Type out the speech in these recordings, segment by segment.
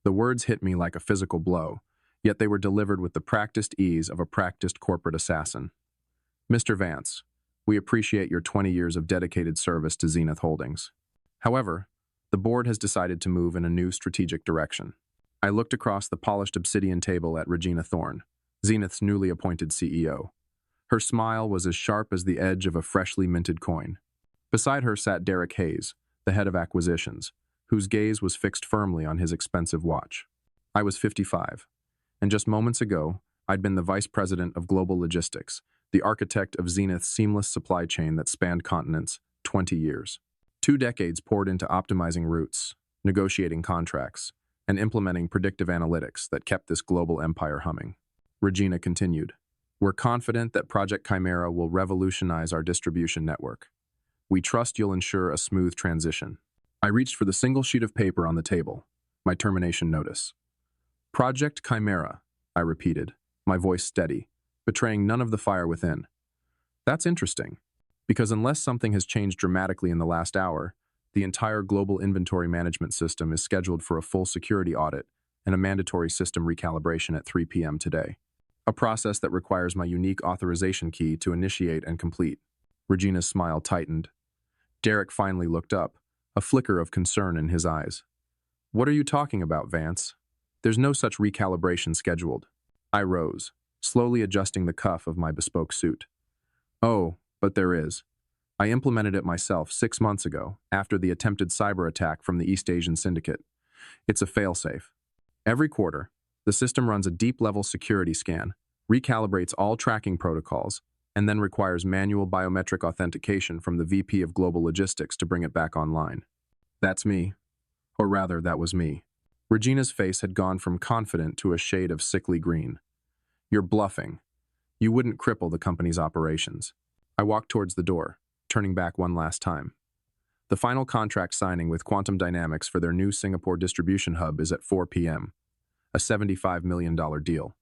The words hit me like a physical blow, yet they were delivered with the practiced ease of a practiced corporate assassin. Mr. Vance, we appreciate your 20 years of dedicated service to Zenith Holdings. However, the board has decided to move in a new strategic direction. I looked across the polished obsidian table at Regina Thorne, Zenith's newly appointed CEO. Her smile was as sharp as the edge of a freshly minted coin. Beside her sat Derek Hayes, the head of acquisitions, whose gaze was fixed firmly on his expensive watch. I was 55, and just moments ago, I'd been the vice president of global logistics, the architect of Zenith's seamless supply chain that spanned continents, 20 years. 2 decades poured into optimizing routes, negotiating contracts, and implementing predictive analytics that kept this global empire humming. Regina continued, "We're confident that Project Chimera will revolutionize our distribution network. We trust you'll ensure a smooth transition." I reached for the single sheet of paper on the table, my termination notice. "Project Chimera," I repeated, my voice steady, betraying none of the fire within. That's interesting, because unless something has changed dramatically in the last hour, the entire global inventory management system is scheduled for a full security audit and a mandatory system recalibration at 3 p.m. today. A process that requires my unique authorization key to initiate and complete. Regina's smile tightened. Derek finally looked up, a flicker of concern in his eyes. "What are you talking about, Vance? There's no such recalibration scheduled." I rose, slowly adjusting the cuff of my bespoke suit. "Oh, but there is. I implemented it myself 6 months ago, after the attempted cyber attack from the East Asian Syndicate. It's a failsafe. Every quarter, the system runs a deep-level security scan, recalibrates all tracking protocols, and then requires manual biometric authentication from the VP of Global Logistics to bring it back online. That's me. Or rather, that was me." Regina's face had gone from confident to a shade of sickly green. "You're bluffing. You wouldn't cripple the company's operations." I walked towards the door, turning back one last time. "The final contract signing with Quantum Dynamics for their new Singapore distribution hub is at 4 p.m., a $75 million deal.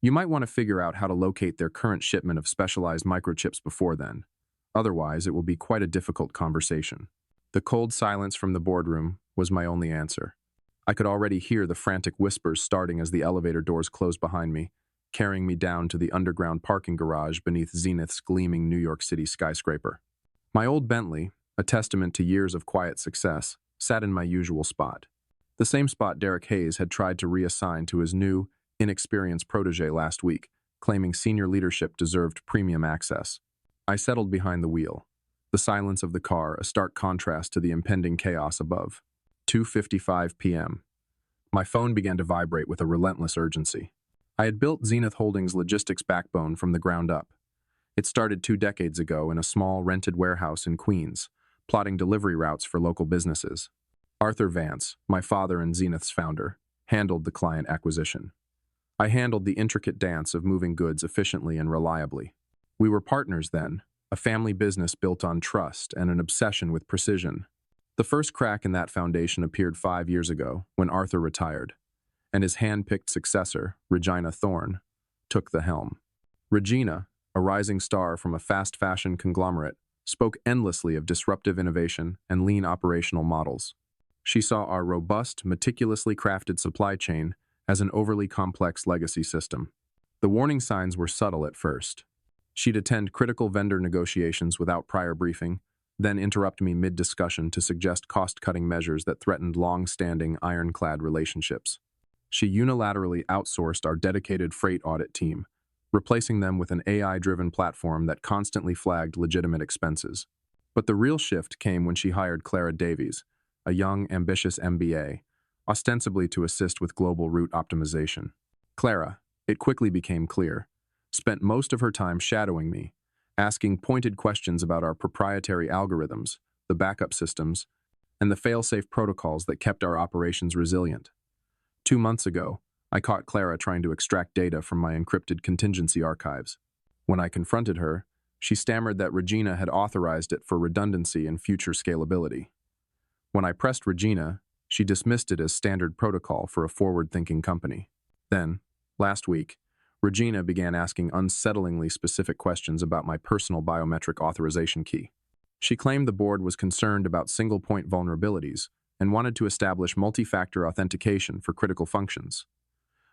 You might want to figure out how to locate their current shipment of specialized microchips before then. Otherwise, it will be quite a difficult conversation." The cold silence from the boardroom was my only answer. I could already hear the frantic whispers starting as the elevator doors closed behind me, carrying me down to the underground parking garage beneath Zenith's gleaming New York City skyscraper. My old Bentley, a testament to years of quiet success, sat in my usual spot. The same spot Derek Hayes had tried to reassign to his new, inexperienced protege last week, claiming senior leadership deserved premium access. I settled behind the wheel, the silence of the car a stark contrast to the impending chaos above. 2:55 p.m. My phone began to vibrate with a relentless urgency. I had built Zenith Holdings' logistics backbone from the ground up. It started 2 decades ago in a small rented warehouse in Queens, plotting delivery routes for local businesses. Arthur Vance, my father and Zenith's founder, handled the client acquisition. I handled the intricate dance of moving goods efficiently and reliably. We were partners then, a family business built on trust and an obsession with precision. The first crack in that foundation appeared 5 years ago, when Arthur retired, and his hand-picked successor, Regina Thorne, took the helm. Regina, a rising star from a fast-fashion conglomerate, spoke endlessly of disruptive innovation and lean operational models. She saw our robust, meticulously crafted supply chain as an overly complex legacy system. The warning signs were subtle at first. She'd attend critical vendor negotiations without prior briefing, then interrupt me mid-discussion to suggest cost-cutting measures that threatened long-standing, ironclad relationships. She unilaterally outsourced our dedicated freight audit team, replacing them with an AI-driven platform that constantly flagged legitimate expenses. But the real shift came when she hired Clara Davies, a young, ambitious MBA, ostensibly to assist with global route optimization. Clara, it quickly became clear, spent most of her time shadowing me, asking pointed questions about our proprietary algorithms, the backup systems, and the fail-safe protocols that kept our operations resilient. 2 months ago, I caught Clara trying to extract data from my encrypted contingency archives. When I confronted her, she stammered that Regina had authorized it for redundancy and future scalability. When I pressed Regina, she dismissed it as standard protocol for a forward-thinking company. Then, last week, Regina began asking unsettlingly specific questions about my personal biometric authorization key. She claimed the board was concerned about single-point vulnerabilities and wanted to establish multi-factor authentication for critical functions.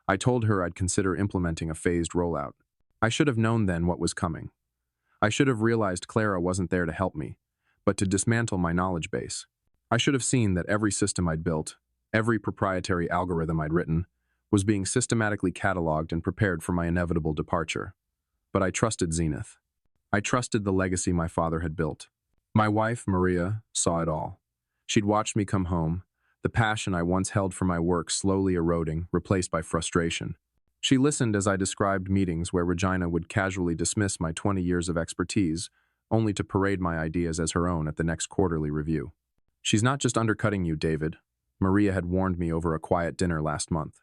I told her I'd consider implementing a phased rollout. I should have known then what was coming. I should have realized Clara wasn't there to help me, but to dismantle my knowledge base. I should have seen that every system I'd built, every proprietary algorithm I'd written, was being systematically cataloged and prepared for my inevitable departure. But I trusted Zenith. I trusted the legacy my father had built. My wife, Maria, saw it all. She'd watched me come home, the passion I once held for my work slowly eroding, replaced by frustration. She listened as I described meetings where Regina would casually dismiss my 20 years of expertise, only to parade my ideas as her own at the next quarterly review. "She's not just undercutting you, David," Maria had warned me over a quiet dinner last month.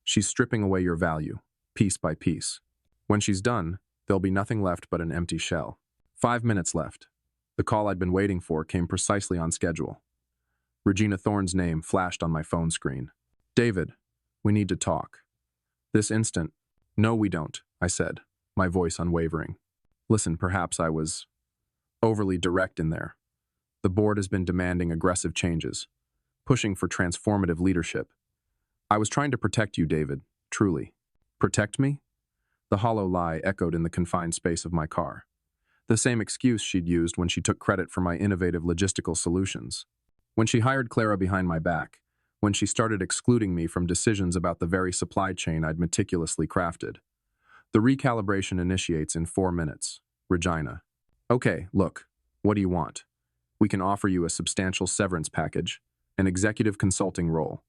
"She's stripping away your value, piece by piece. When she's done, there'll be nothing left but an empty shell." 5 minutes left. The call I'd been waiting for came precisely on schedule. Regina Thorne's name flashed on my phone screen. "David, we need to talk. This instant." "No, we don't," I said, my voice unwavering. "Listen, perhaps I was overly direct in there. The board has been demanding aggressive changes, pushing for transformative leadership. I was trying to protect you, David, truly." "Protect me?" The hollow lie echoed in the confined space of my car. The same excuse she'd used when she took credit for my innovative logistical solutions. When she hired Clara behind my back, when she started excluding me from decisions about the very supply chain I'd meticulously crafted. "The recalibration initiates in 4 minutes, Regina." "Okay, look, what do you want? We can offer you a substantial severance package, an executive consulting role,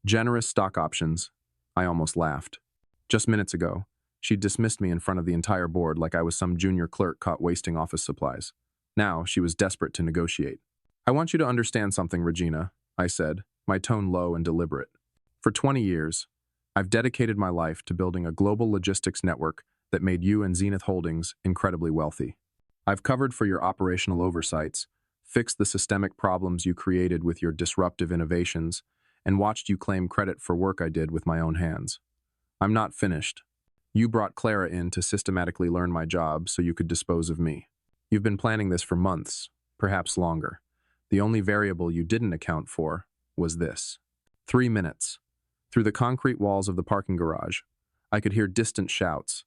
generous stock options." I almost laughed. Just minutes ago, she'd dismissed me in front of the entire board like I was some junior clerk caught wasting office supplies. Now she was desperate to negotiate. "I want you to understand something, Regina," I said, my tone low and deliberate. "For 20 years, I've dedicated my life to building a global logistics network that made you and Zenith Holdings incredibly wealthy. I've covered for your operational oversights, fixed the systemic problems you created with your disruptive innovations, and watched you claim credit for work I did with my own hands. I'm not finished. You brought Clara in to systematically learn my job so you could dispose of me. You've been planning this for months, perhaps longer. The only variable you didn't account for was this." 3 minutes. Through the concrete walls of the parking garage, I could hear distant shouts,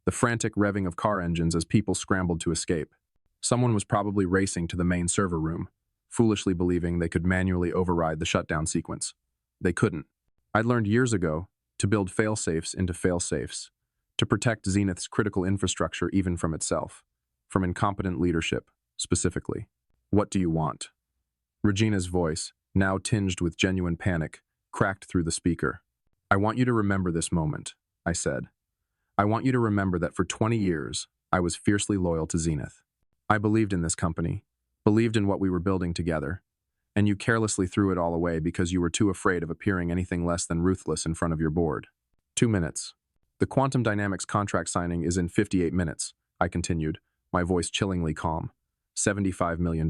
the frantic revving of car engines as people scrambled to escape. Someone was probably racing to the main server room, foolishly believing they could manually override the shutdown sequence. They couldn't. I'd learned years ago to build fail-safes into fail-safes, to protect Zenith's critical infrastructure even from itself, from incompetent leadership, specifically. "What do you want?" Regina's voice, now tinged with genuine panic, cracked through the speaker. "I want you to remember this moment," I said. "I want you to remember that for 20 years, I was fiercely loyal to Zenith. I believed in this company, believed in what we were building together, and you carelessly threw it all away because you were too afraid of appearing anything less than ruthless in front of your board." 2 minutes. "The quantum dynamics contract signing is in 58 minutes, I continued, my voice chillingly calm. $75 million.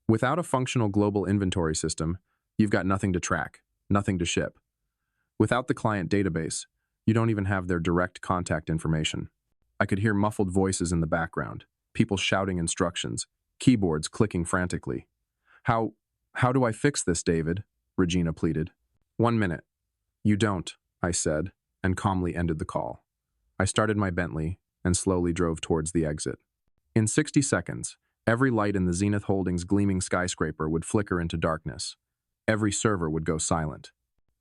Without a functional global inventory system, you've got nothing to track, nothing to ship. Without the client database, you don't even have their direct contact information." I could hear muffled voices in the background, people shouting instructions, keyboards clicking frantically. How do I fix this, David?" Regina pleaded. 1 minute. "You don't," I said, and calmly ended the call. I started my Bentley and slowly drove towards the exit. In 60 seconds, every light in the Zenith Holdings gleaming skyscraper would flicker into darkness. Every server would go silent.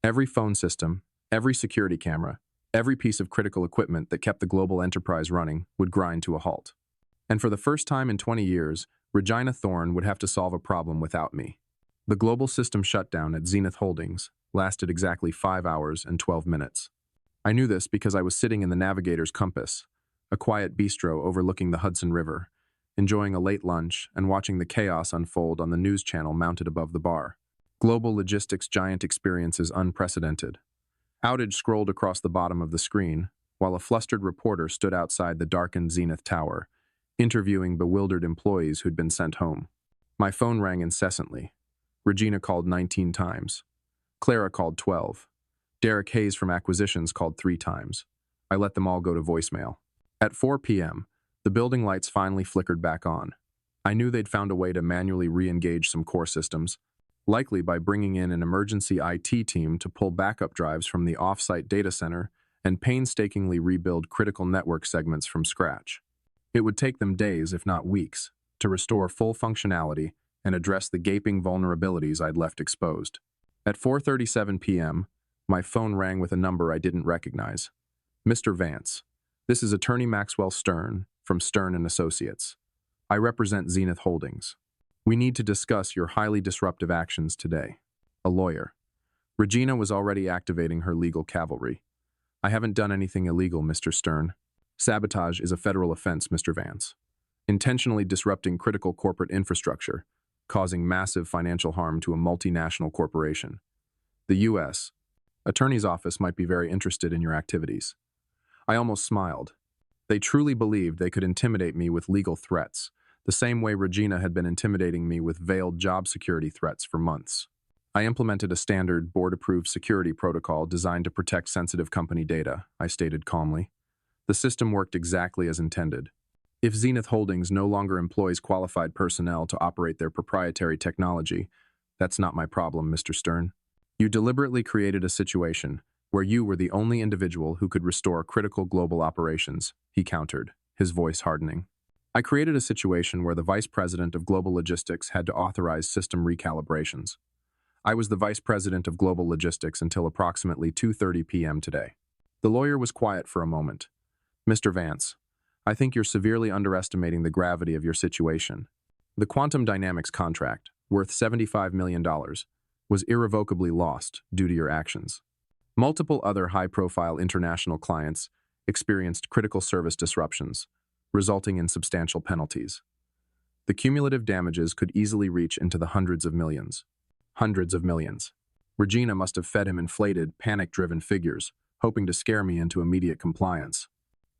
Every phone system, every security camera, every piece of critical equipment that kept the global enterprise running would grind to a halt. And for the first time in 20 years, Regina Thorne would have to solve a problem without me. The global system shutdown at Zenith Holdings lasted exactly 5 hours and 12 minutes. I knew this because I was sitting in the Navigator's Compass, a quiet bistro overlooking the Hudson River, enjoying a late lunch and watching the chaos unfold on the news channel mounted above the bar. Global logistics giant experiences unprecedented. Outage scrolled across the bottom of the screen, while a flustered reporter stood outside the darkened Zenith Tower, interviewing bewildered employees who'd been sent home. My phone rang incessantly. Regina called 19 times. Clara called 12. Derek Hayes from Acquisitions called 3 times. I let them all go to voicemail. At 4 p.m., the building lights finally flickered back on. I knew they'd found a way to manually re-engage some core systems. likely by bringing in an emergency IT team to pull backup drives from the off-site data center and painstakingly rebuild critical network segments from scratch. It would take them days, if not weeks, to restore full functionality and address the gaping vulnerabilities I'd left exposed. At 4:37 p.m., my phone rang with a number I didn't recognize. Mr. Vance, this is Attorney Maxwell Stern from Stern and Associates. I represent Zenith Holdings. We need to discuss your highly disruptive actions today. A lawyer. Regina was already activating her legal cavalry. I haven't done anything illegal, Mr. Stern. Sabotage is a federal offense, Mr. Vance. Intentionally disrupting critical corporate infrastructure, causing massive financial harm to a multinational corporation. The U.S. Attorney's Office might be very interested in your activities. I almost smiled. They truly believed they could intimidate me with legal threats, the same way Regina had been intimidating me with veiled job security threats for months. I implemented a standard, board-approved security protocol designed to protect sensitive company data, I stated calmly. The system worked exactly as intended. If Zenith Holdings no longer employs qualified personnel to operate their proprietary technology, that's not my problem, Mr. Stern. You deliberately created a situation where you were the only individual who could restore critical global operations, he countered, his voice hardening. I created a situation where the vice president of global logistics had to authorize system recalibrations. I was the vice president of global logistics until approximately 2:30 p.m. today. The lawyer was quiet for a moment. Mr. Vance, I think you're severely underestimating the gravity of your situation. The quantum dynamics contract, worth $75 million, was irrevocably lost due to your actions. Multiple other high-profile international clients experienced critical service disruptions, resulting in substantial penalties. The cumulative damages could easily reach into the hundreds of millions. Hundreds of millions. Regina must have fed him inflated, panic-driven figures, hoping to scare me into immediate compliance.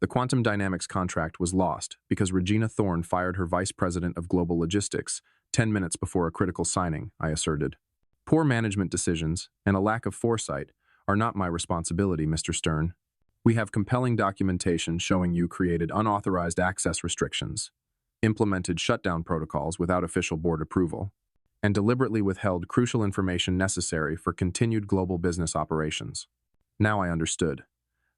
The quantum dynamics contract was lost because Regina Thorne fired her vice president of global logistics 10 minutes before a critical signing, I asserted. Poor management decisions and a lack of foresight are not my responsibility, Mr. Stern. We have compelling documentation showing you created unauthorized access restrictions, implemented shutdown protocols without official board approval, and deliberately withheld crucial information necessary for continued global business operations. Now I understood.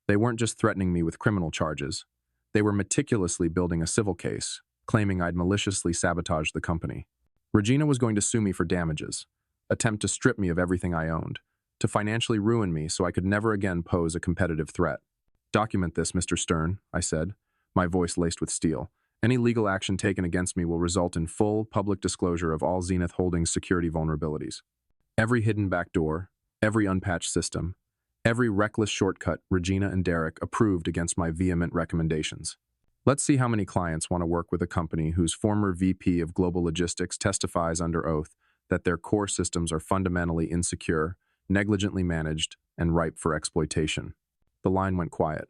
They weren't just threatening me with criminal charges. They were meticulously building a civil case, claiming I'd maliciously sabotaged the company. Regina was going to sue me for damages, attempt to strip me of everything I owned, to financially ruin me so I could never again pose a competitive threat. Document this, Mr. Stern, I said, my voice laced with steel. Any legal action taken against me will result in full, public disclosure of all Zenith Holdings security vulnerabilities. Every hidden backdoor, every unpatched system, every reckless shortcut Regina and Derek approved against my vehement recommendations. Let's see how many clients want to work with a company whose former VP of Global Logistics testifies under oath that their core systems are fundamentally insecure, negligently managed, and ripe for exploitation. The line went quiet.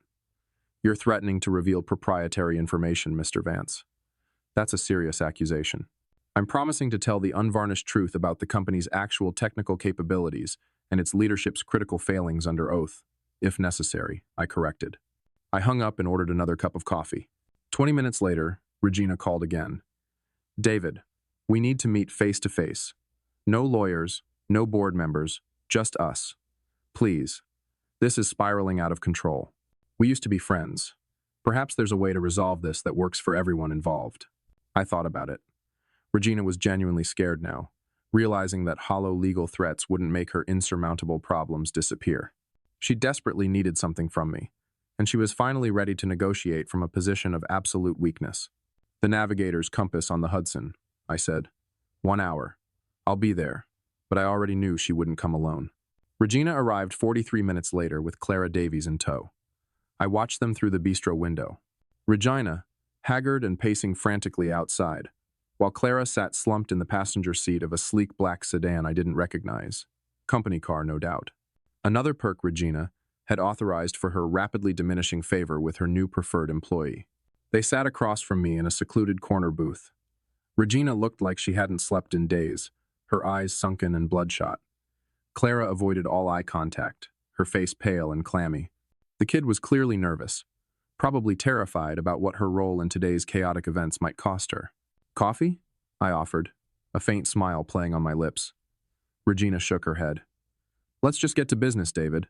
You're threatening to reveal proprietary information, Mr. Vance. That's a serious accusation. I'm promising to tell the unvarnished truth about the company's actual technical capabilities and its leadership's critical failings under oath, if necessary, I corrected. I hung up and ordered another cup of coffee. 20 minutes later, Regina called again. David, we need to meet face to face. No lawyers, no board members, just us. Please. This is spiraling out of control. We used to be friends. Perhaps there's a way to resolve this that works for everyone involved. I thought about it. Regina was genuinely scared now, realizing that hollow legal threats wouldn't make her insurmountable problems disappear. She desperately needed something from me, and she was finally ready to negotiate from a position of absolute weakness. The navigator's compass on the Hudson, I said. 1 hour. I'll be there, but I already knew she wouldn't come alone. Regina arrived 43 minutes later with Clara Davies in tow. I watched them through the bistro window. Regina, haggard and pacing frantically outside, while Clara sat slumped in the passenger seat of a sleek black sedan I didn't recognize. Company car, no doubt. Another perk Regina had authorized for her rapidly diminishing favor with her new preferred employee. They sat across from me in a secluded corner booth. Regina looked like she hadn't slept in days, her eyes sunken and bloodshot. Clara avoided all eye contact, her face pale and clammy. The kid was clearly nervous, probably terrified about what her role in today's chaotic events might cost her. Coffee? I offered, a faint smile playing on my lips. Regina shook her head. Let's just get to business, David.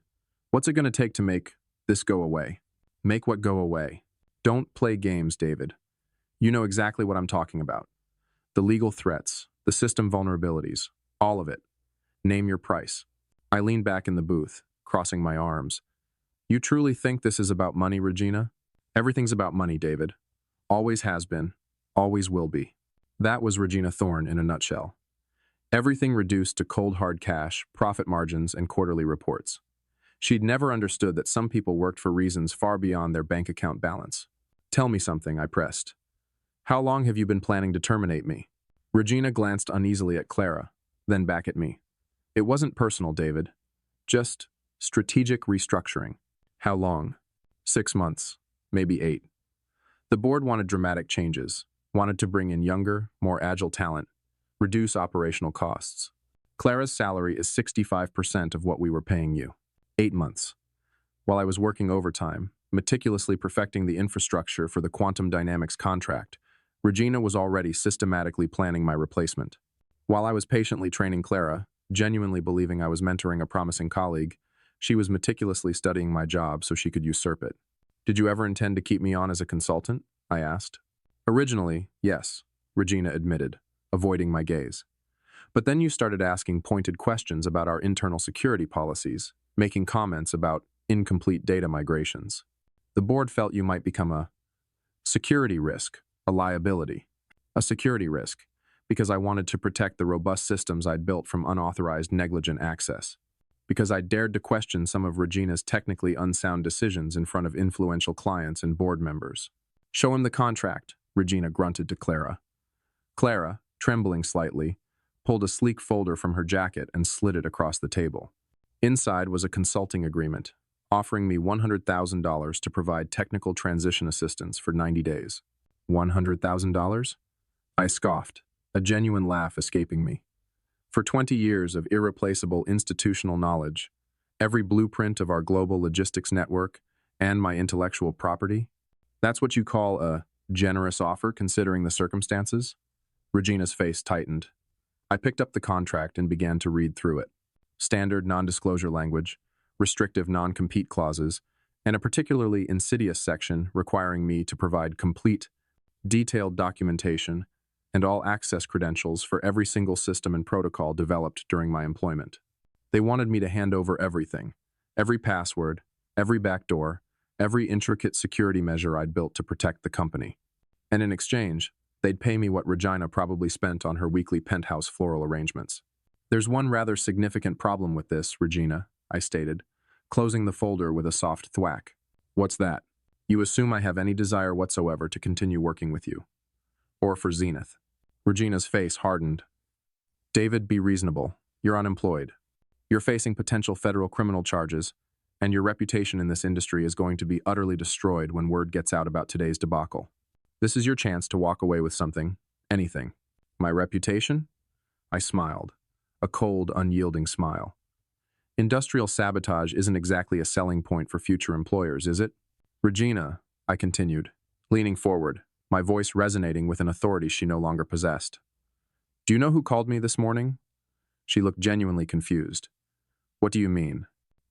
What's it going to take to make this go away? Make what go away? Don't play games, David. You know exactly what I'm talking about. The legal threats, the system vulnerabilities, all of it. Name your price. I leaned back in the booth, crossing my arms. You truly think this is about money, Regina? Everything's about money, David. Always has been, always will be. That was Regina Thorne in a nutshell. Everything reduced to cold hard cash, profit margins, and quarterly reports. She'd never understood that some people worked for reasons far beyond their bank account balance. Tell me something, I pressed. How long have you been planning to terminate me? Regina glanced uneasily at Clara, then back at me. It wasn't personal, David. Just strategic restructuring. How long? 6 months, maybe 8. The board wanted dramatic changes, wanted to bring in younger, more agile talent, reduce operational costs. Clara's salary is 65% of what we were paying you. 8 months. While I was working overtime, meticulously perfecting the infrastructure for the quantum dynamics contract, Regina was already systematically planning my replacement. While I was patiently training Clara, genuinely believing I was mentoring a promising colleague, she was meticulously studying my job so she could usurp it. Did you ever intend to keep me on as a consultant? I asked. Originally, yes, Regina admitted, avoiding my gaze. But then you started asking pointed questions about our internal security policies, making comments about incomplete data migrations. The board felt you might become a security risk, a liability. A security risk, because I wanted to protect the robust systems I'd built from unauthorized negligent access. Because I dared to question some of Regina's technically unsound decisions in front of influential clients and board members. Show him the contract, Regina grunted to Clara. Clara, trembling slightly, pulled a sleek folder from her jacket and slid it across the table. Inside was a consulting agreement, offering me $100,000 to provide technical transition assistance for 90 days. $100,000? I scoffed, a genuine laugh escaping me. For 20 years of irreplaceable institutional knowledge, every blueprint of our global logistics network, and my intellectual property? That's what you call a generous offer considering the circumstances? Regina's face tightened. I picked up the contract and began to read through it. Standard non-disclosure language, restrictive non-compete clauses, and a particularly insidious section requiring me to provide complete, detailed documentation and all access credentials for every single system and protocol developed during my employment. They wanted me to hand over everything, every password, every backdoor, every intricate security measure I'd built to protect the company. And in exchange, they'd pay me what Regina probably spent on her weekly penthouse floral arrangements. There's one rather significant problem with this, Regina, I stated, closing the folder with a soft thwack. What's that? You assume I have any desire whatsoever to continue working with you. Or for Zenith. Regina's face hardened. David, be reasonable. You're unemployed. You're facing potential federal criminal charges, and your reputation in this industry is going to be utterly destroyed when word gets out about today's debacle. This is your chance to walk away with something, anything. My reputation? I smiled, a cold, unyielding smile. Industrial sabotage isn't exactly a selling point for future employers, is it? Regina, I continued, leaning forward, my voice resonating with an authority she no longer possessed. Do you know who called me this morning? She looked genuinely confused. What do you mean?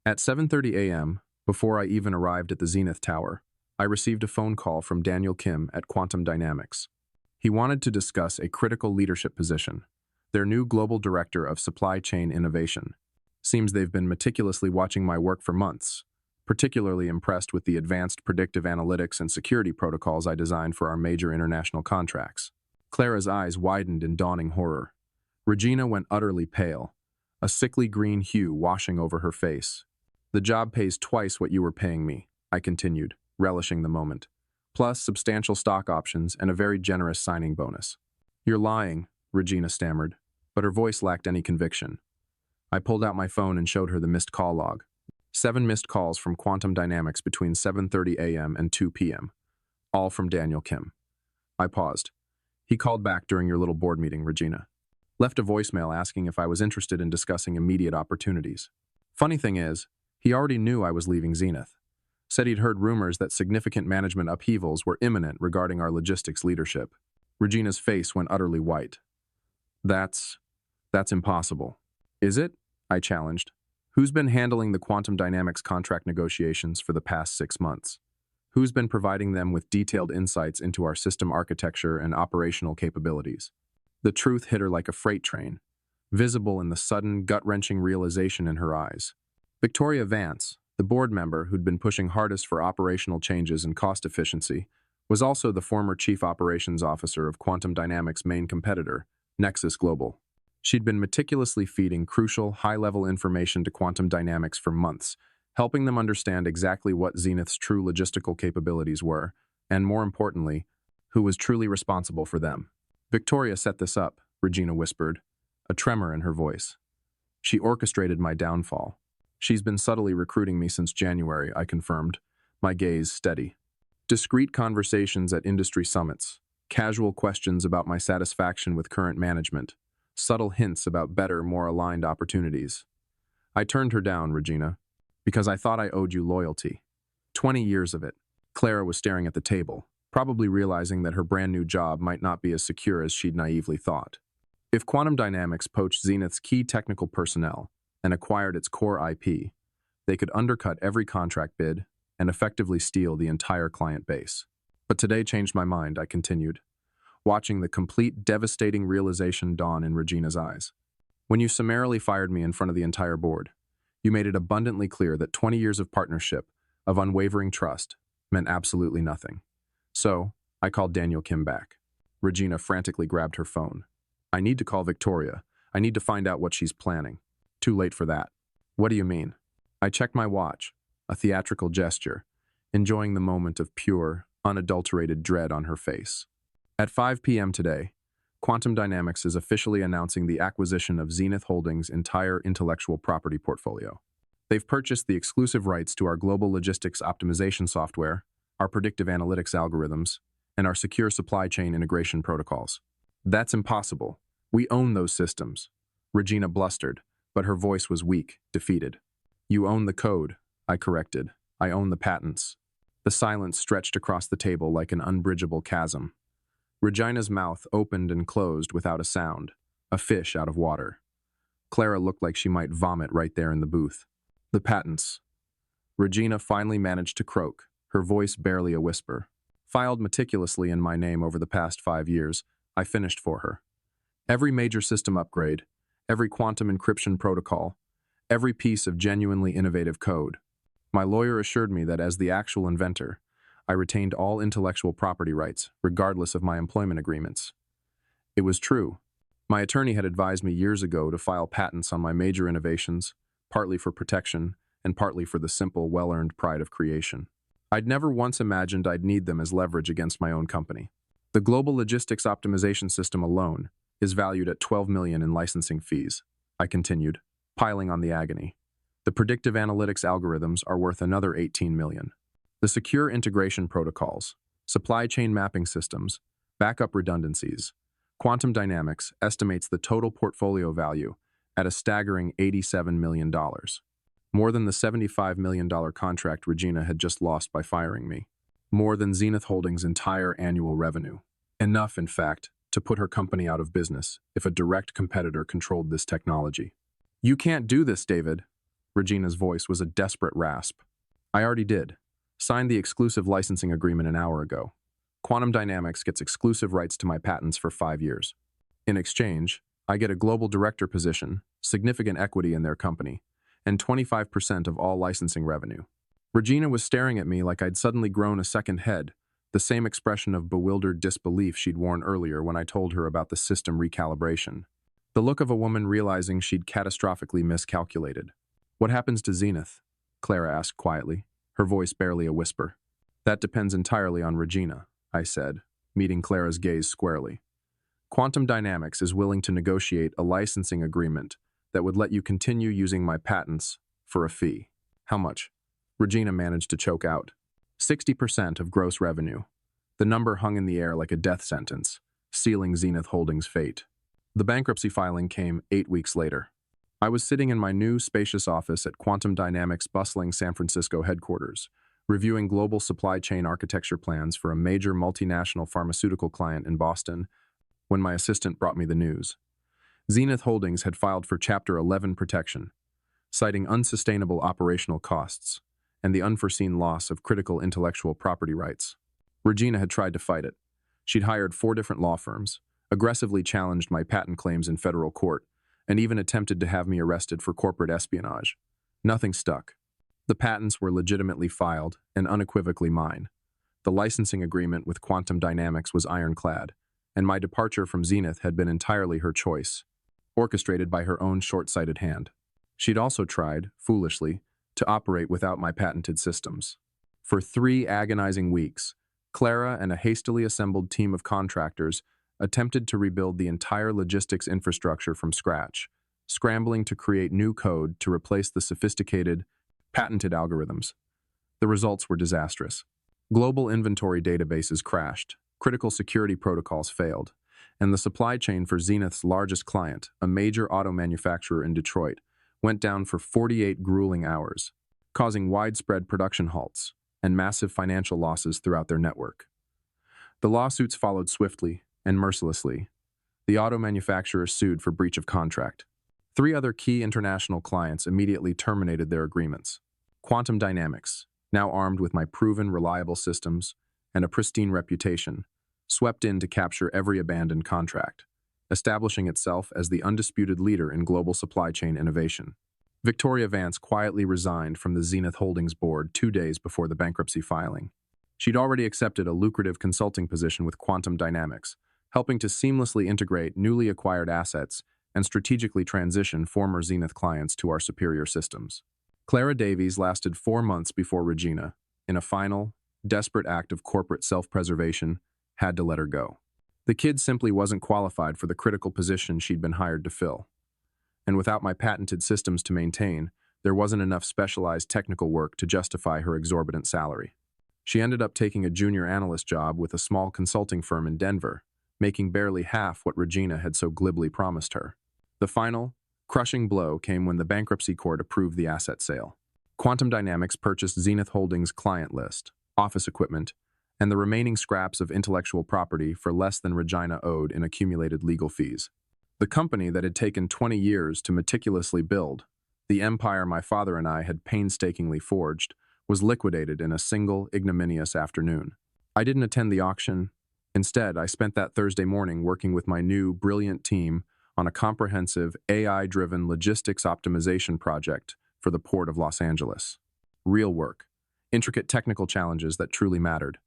At 7:30 a.m., before I even arrived at the Zenith Tower, I received a phone call from Daniel Kim at Quantum Dynamics. He wanted to discuss a critical leadership position, their new global director of supply chain innovation. Seems they've been meticulously watching my work for months, particularly impressed with the advanced predictive analytics and security protocols I designed for our major international contracts. Clara's eyes widened in dawning horror. Regina went utterly pale, a sickly green hue washing over her face. The job pays twice what you were paying me, I continued, relishing the moment, plus substantial stock options and a very generous signing bonus. You're lying, Regina stammered, but her voice lacked any conviction. I pulled out my phone and showed her the missed call log. 7 missed calls from Quantum Dynamics between 7:30 a.m. and 2 p.m., all from Daniel Kim. I paused. He called back during your little board meeting, Regina. Left a voicemail asking if I was interested in discussing immediate opportunities. Funny thing is, he already knew I was leaving Zenith. Said he'd heard rumors that significant management upheavals were imminent regarding our logistics leadership. Regina's face went utterly white. That's impossible. Is it? I challenged. Who's been handling the quantum dynamics contract negotiations for the past 6 months? Who's been providing them with detailed insights into our system architecture and operational capabilities? The truth hit her like a freight train, visible in the sudden, gut-wrenching realization in her eyes. Victoria Vance, the board member who'd been pushing hardest for operational changes and cost efficiency, was also the former chief operations officer of Quantum Dynamics' main competitor, Nexus Global. She'd been meticulously feeding crucial, high-level information to Quantum Dynamics for months, helping them understand exactly what Zenith's true logistical capabilities were, and more importantly, who was truly responsible for them. Victoria set this up, Regina whispered, a tremor in her voice. She orchestrated my downfall. She's been subtly recruiting me since January, I confirmed, my gaze steady. Discreet conversations at industry summits, casual questions about my satisfaction with current management, subtle hints about better, more aligned opportunities. I turned her down, Regina, because I thought I owed you loyalty. 20 years of it. Clara was staring at the table, probably realizing that her brand new job might not be as secure as she'd naively thought. If Quantum Dynamics poached Zenith's key technical personnel and acquired its core IP, they could undercut every contract bid and effectively steal the entire client base. But today changed my mind, I continued, watching the complete devastating realization dawn in Regina's eyes. When you summarily fired me in front of the entire board, you made it abundantly clear that 20 years of partnership, of unwavering trust, meant absolutely nothing. So, I called Daniel Kim back. Regina frantically grabbed her phone. I need to call Victoria. I need to find out what she's planning. Too late for that. What do you mean? I checked my watch, a theatrical gesture, enjoying the moment of pure, unadulterated dread on her face. At 5 p.m. today, Quantum Dynamics is officially announcing the acquisition of Zenith Holdings' entire intellectual property portfolio. They've purchased the exclusive rights to our global logistics optimization software, our predictive analytics algorithms, and our secure supply chain integration protocols. That's impossible. We own those systems. Regina blustered, but her voice was weak, defeated. You own the code, I corrected. I own the patents. The silence stretched across the table like an unbridgeable chasm. Regina's mouth opened and closed without a sound, a fish out of water. Clara looked like she might vomit right there in the booth. The patents. Regina finally managed to croak, her voice barely a whisper. Filed meticulously in my name over the past 5 years, I finished for her. Every major system upgrade, every quantum encryption protocol, every piece of genuinely innovative code. My lawyer assured me that as the actual inventor, I retained all intellectual property rights, regardless of my employment agreements. It was true. My attorney had advised me years ago to file patents on my major innovations, partly for protection and partly for the simple, well-earned pride of creation. I'd never once imagined I'd need them as leverage against my own company. The global logistics optimization system alone is valued at $12 million in licensing fees, I continued, piling on the agony. The predictive analytics algorithms are worth another $18 million. The secure integration protocols, supply chain mapping systems, backup redundancies. Quantum Dynamics estimates the total portfolio value at a staggering $87 million. More than the $75 million contract Regina had just lost by firing me. More than Zenith Holdings' entire annual revenue. Enough, in fact, to put her company out of business if a direct competitor controlled this technology. You can't do this, David. Regina's voice was a desperate rasp. I already did. Signed the exclusive licensing agreement an hour ago. Quantum Dynamics gets exclusive rights to my patents for 5 years. In exchange, I get a global director position, significant equity in their company, and 25% of all licensing revenue. Regina was staring at me like I'd suddenly grown a second head, the same expression of bewildered disbelief she'd worn earlier when I told her about the system recalibration. The look of a woman realizing she'd catastrophically miscalculated. What happens to Zenith? Clara asked quietly, her voice barely a whisper. That depends entirely on Regina, I said, meeting Clara's gaze squarely. Quantum Dynamics is willing to negotiate a licensing agreement that would let you continue using my patents for a fee. How much? Regina managed to choke out. 60% of gross revenue. The number hung in the air like a death sentence, sealing Zenith Holdings' fate. The bankruptcy filing came 8 weeks later. I was sitting in my new, spacious office at Quantum Dynamics' bustling San Francisco headquarters, reviewing global supply chain architecture plans for a major multinational pharmaceutical client in Boston, when my assistant brought me the news. Zenith Holdings had filed for Chapter 11 protection, citing unsustainable operational costs and the unforeseen loss of critical intellectual property rights. Regina had tried to fight it. She'd hired 4 different law firms, aggressively challenged my patent claims in federal court, and even attempted to have me arrested for corporate espionage. Nothing stuck. The patents were legitimately filed and unequivocally mine. The licensing agreement with Quantum Dynamics was ironclad, and my departure from Zenith had been entirely her choice, orchestrated by her own short-sighted hand. She'd also tried, foolishly, to operate without my patented systems. For 3 agonizing weeks, Clara and a hastily assembled team of contractors attempted to rebuild the entire logistics infrastructure from scratch, scrambling to create new code to replace the sophisticated, patented algorithms. The results were disastrous. Global inventory databases crashed, critical security protocols failed, and the supply chain for Zenith's largest client, a major auto manufacturer in Detroit, went down for 48 grueling hours, causing widespread production halts and massive financial losses throughout their network. The lawsuits followed swiftly and mercilessly. The auto manufacturer sued for breach of contract. 3 other key international clients immediately terminated their agreements. Quantum Dynamics, now armed with my proven reliable systems and a pristine reputation, swept in to capture every abandoned contract, establishing itself as the undisputed leader in global supply chain innovation. Victoria Vance quietly resigned from the Zenith Holdings board 2 days before the bankruptcy filing. She'd already accepted a lucrative consulting position with Quantum Dynamics, helping to seamlessly integrate newly acquired assets and strategically transition former Zenith clients to our superior systems. Clara Davies lasted 4 months before Regina, in a final, desperate act of corporate self-preservation, had to let her go. The kid simply wasn't qualified for the critical position she'd been hired to fill. And without my patented systems to maintain, there wasn't enough specialized technical work to justify her exorbitant salary. She ended up taking a junior analyst job with a small consulting firm in Denver, making barely half what Regina had so glibly promised her. The final, crushing blow came when the bankruptcy court approved the asset sale. Quantum Dynamics purchased Zenith Holdings' client list, office equipment, and the remaining scraps of intellectual property for less than Regina owed in accumulated legal fees. The company that had taken 20 years to meticulously build, the empire my father and I had painstakingly forged, was liquidated in a single ignominious afternoon. I didn't attend the auction. Instead, I spent that Thursday morning working with my new, brilliant team on a comprehensive, AI-driven logistics optimization project for the Port of Los Angeles. Real work, intricate technical challenges that truly mattered,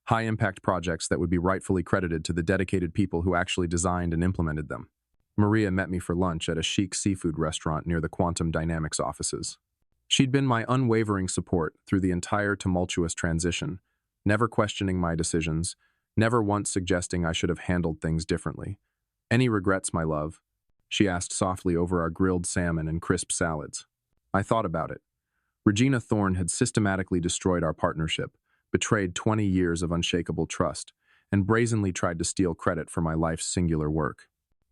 high-impact projects that would be rightfully credited to the dedicated people who actually designed and implemented them. Maria met me for lunch at a chic seafood restaurant near the Quantum Dynamics offices. She'd been my unwavering support through the entire tumultuous transition, never questioning my decisions, never once suggesting I should have handled things differently. "Any regrets, my love?" she asked softly over our grilled salmon and crisp salads. I thought about it. Regina Thorne had systematically destroyed our partnership, betrayed 20 years of unshakable trust, and brazenly tried to steal credit for my life's singular work.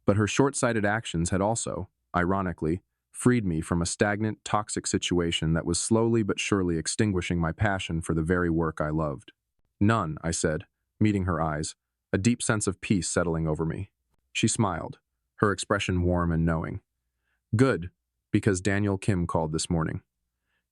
But her short-sighted actions had also, ironically, freed me from a stagnant, toxic situation that was slowly but surely extinguishing my passion for the very work I loved. "None," I said, meeting her eyes, a deep sense of peace settling over me. She smiled, her expression warm and knowing. "Good, because Daniel Kim called this morning.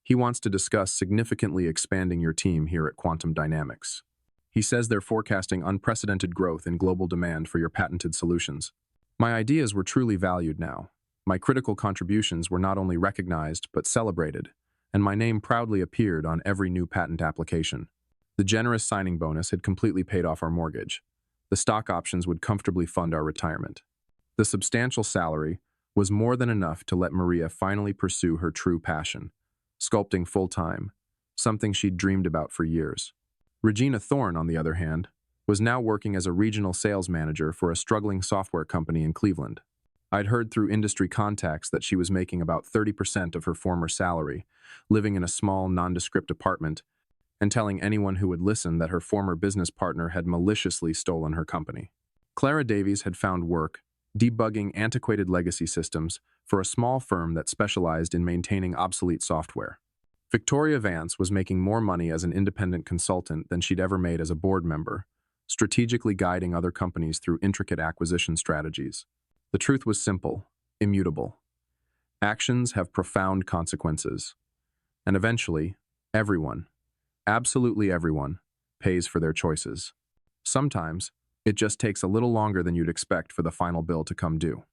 He wants to discuss significantly expanding your team here at Quantum Dynamics. He says they're forecasting unprecedented growth in global demand for your patented solutions." My ideas were truly valued now. My critical contributions were not only recognized but celebrated, and my name proudly appeared on every new patent application. The generous signing bonus had completely paid off our mortgage. The stock options would comfortably fund our retirement. The substantial salary was more than enough to let Maria finally pursue her true passion, sculpting full-time, something she'd dreamed about for years. Regina Thorne, on the other hand, was now working as a regional sales manager for a struggling software company in Cleveland. I'd heard through industry contacts that she was making about 30% of her former salary, living in a small, nondescript apartment, and telling anyone who would listen that her former business partner had maliciously stolen her company. Clara Davies had found work debugging antiquated legacy systems for a small firm that specialized in maintaining obsolete software. Victoria Vance was making more money as an independent consultant than she'd ever made as a board member, strategically guiding other companies through intricate acquisition strategies. The truth was simple, immutable. Actions have profound consequences. And eventually, everyone, absolutely everyone, pays for their choices. Sometimes, it just takes a little longer than you'd expect for the final bill to come due.